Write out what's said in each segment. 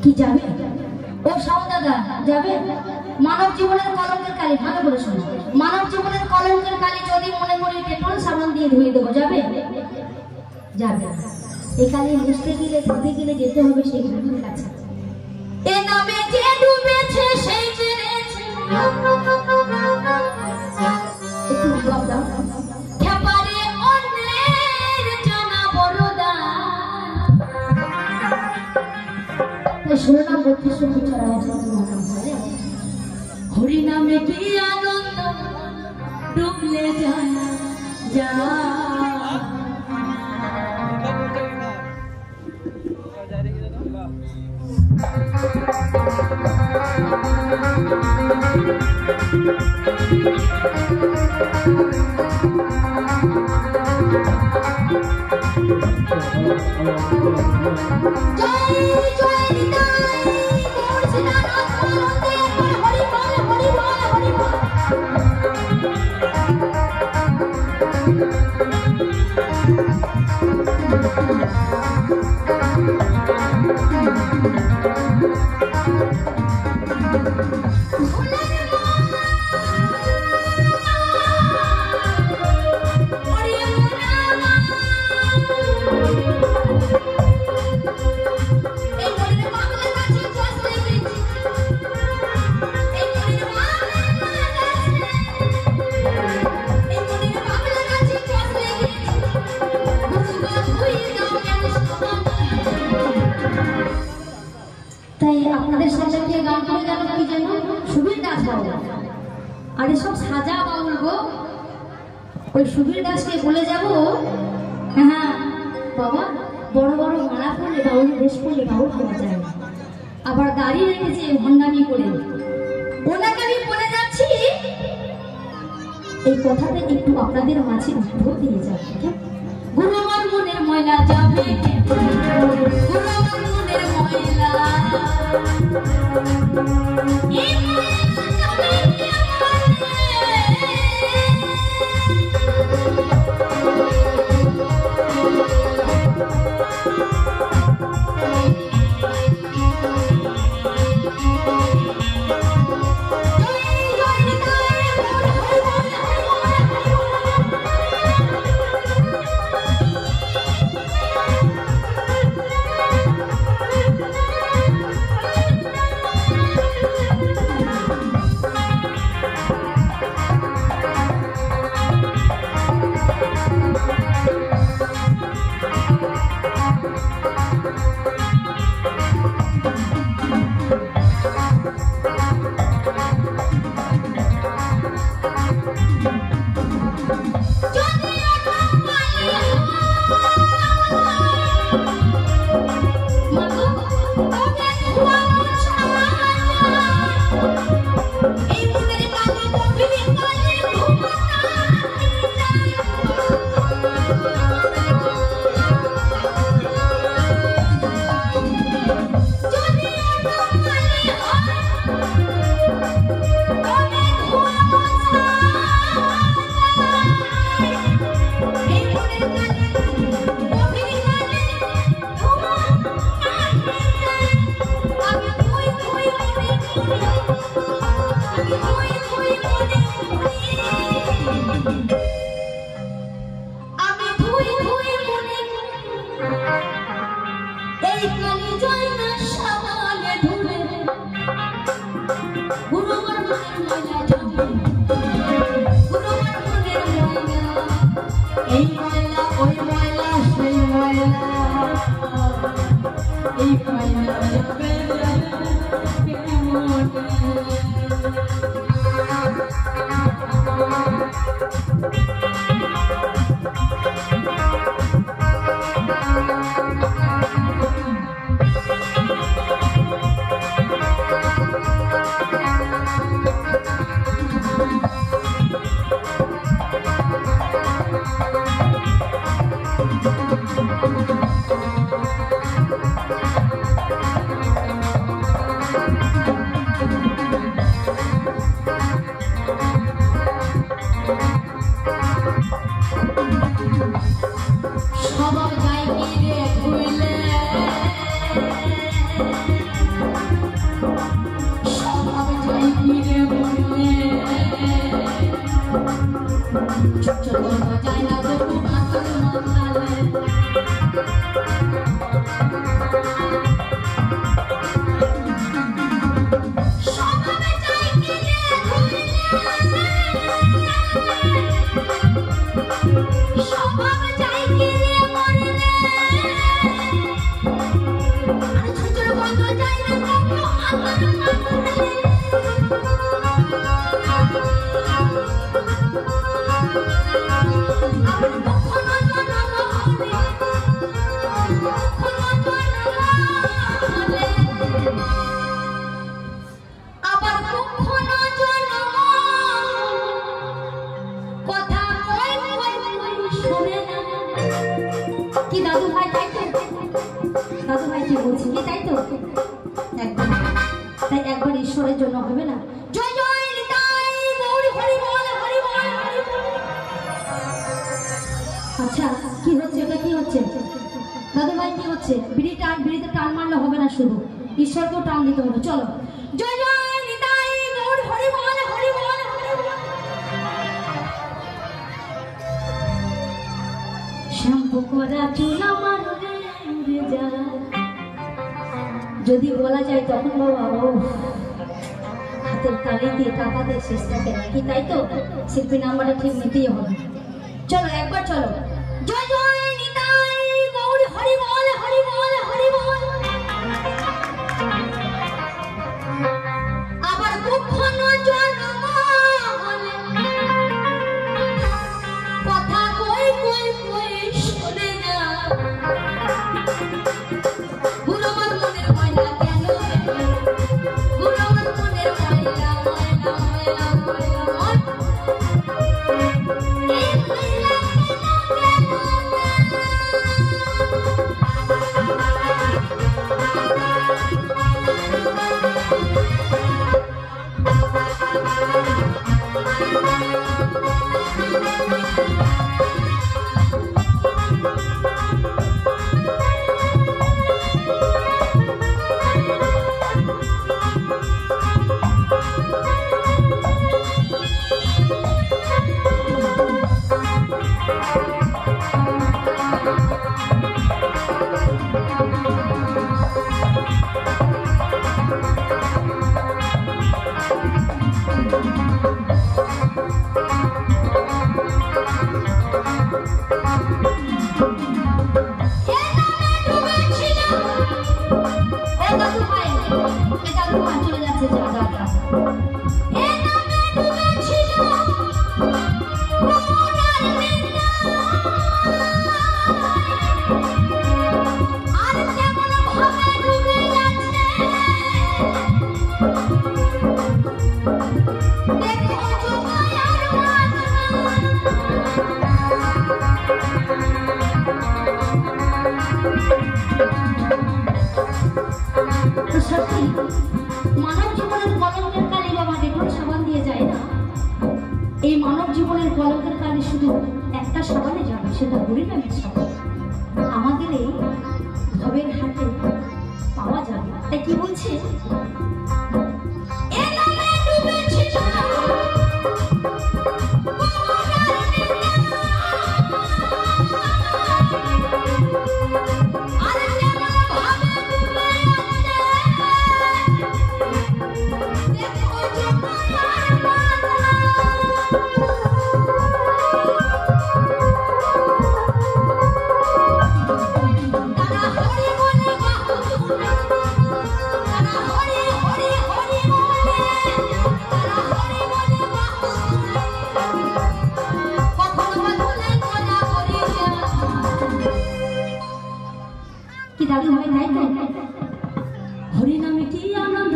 কি যাবে ও শাও দাদা যাবে মানব জীবনের কলঙ্কের কালি ভালো করে শোনো মানব জীবনের কলঙ্কের কালি যদি মনে করি ডেটল সাবান দিয়ে ধুয়ে দেবো যাবে যাবে এই কালি মুছতে গেলে ধুতে গেলে যেতে হবে সেই গুরুর কাছে এ নামে যে ডুবেছে সেই জেনেছে একটু জবাব দাও খেপারে অন্যের জানা বড়দা শুনে না বত্রিশ বছর আগে হরি নামে কি আনন্দ ডুবলে যায় যা আরে সব সাজা বাউল গো ওই সুবীর দাসকে বলে যাব হ্যাঁ বাবা বড় বড় মালা পরলে বাউল বেশ করলে বাউল হওয়া যায় না আবার দাড়ি রেখেছে ভণ্ডামি করে ওনাকে আমি বলে যাচ্ছি এই কথাটা একটু আপনাদের মাঝে উত্তর দিয়ে যাবে গুরু আমার মনের ময়লা যাবে গুরু আমার মনের ময়লা अच्छा কি হচ্ছে এটা কি হচ্ছে দাদু ভাই কি হচ্ছে বিড়িতে টান মারলে হবে না শুধু ঈশ্বরকেও টান দিতে হবে চলো জয় জয় নিতাই গৌর হরি বল হরি বল শ্যাম্পু করা চুল আমার উড়ে যায় যদি বলা যায় তখন বাবা হাতের তালি দিয়ে টাকা দিয়ে শেষটাকে রাখি তাই তো শিল্পী নাম্বারটা ঠিক নিতেই হবে চলো একবার চলো জয় জয় নিতাই গৌর হরি বল হরি বল হরি বল আবার কখনো জন্ম হলে কথা কই কই কই শুনে না গুরু আমার মনের ময়লা কেন গুরু আমার মনের ময়লা ময়লা ময়লা ময়লা মানব জীবনের কলঙ্কের কালি বাবা ডেটল সাবান দিয়ে যায় না এই মানব জীবনের কলঙ্কের কালি শুধু একটা সাবানে যাবে সেটা হরিনামের সাবান আমাদের এই ভবের হাতে পাওয়া যাবে তাই কি বলছে দাদু ভাই তাই তো হরি নামে কি আনন্দ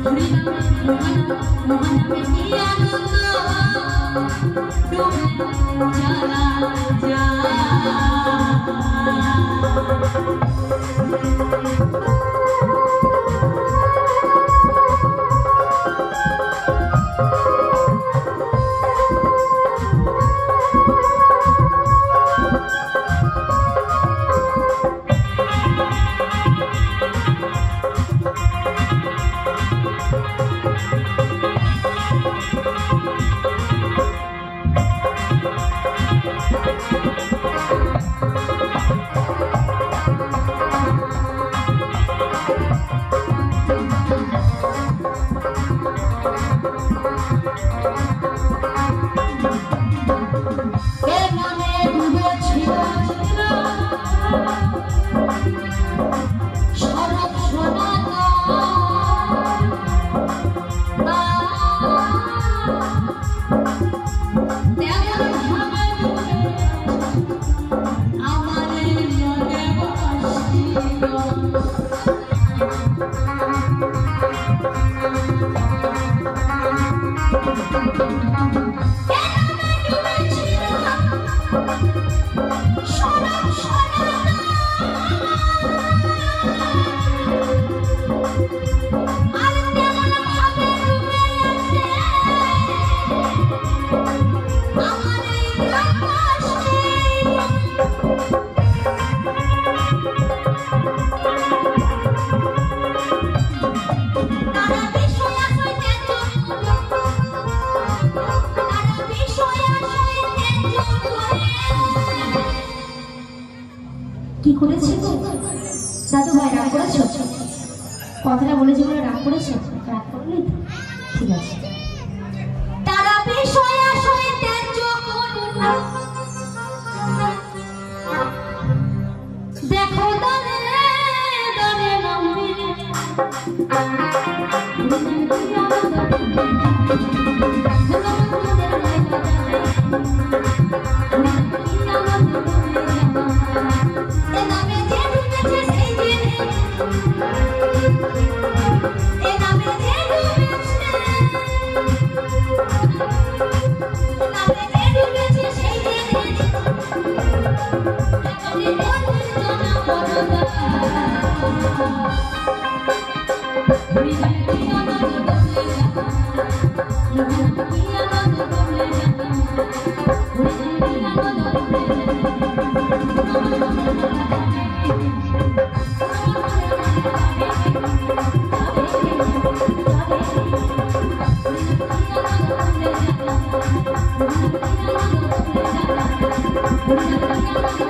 হরি নামে মহানামে কি আনন্দ কি করেছে দাদু ভাই? রাগ করেছো? কথাটা বলেছি বলে রাগ করেছো? রাগ করলি? ঠিক আছে। তারা বিষয় আসলে ত্যায্য করুন না, দেখো দরে দরে নামিরে Thank you.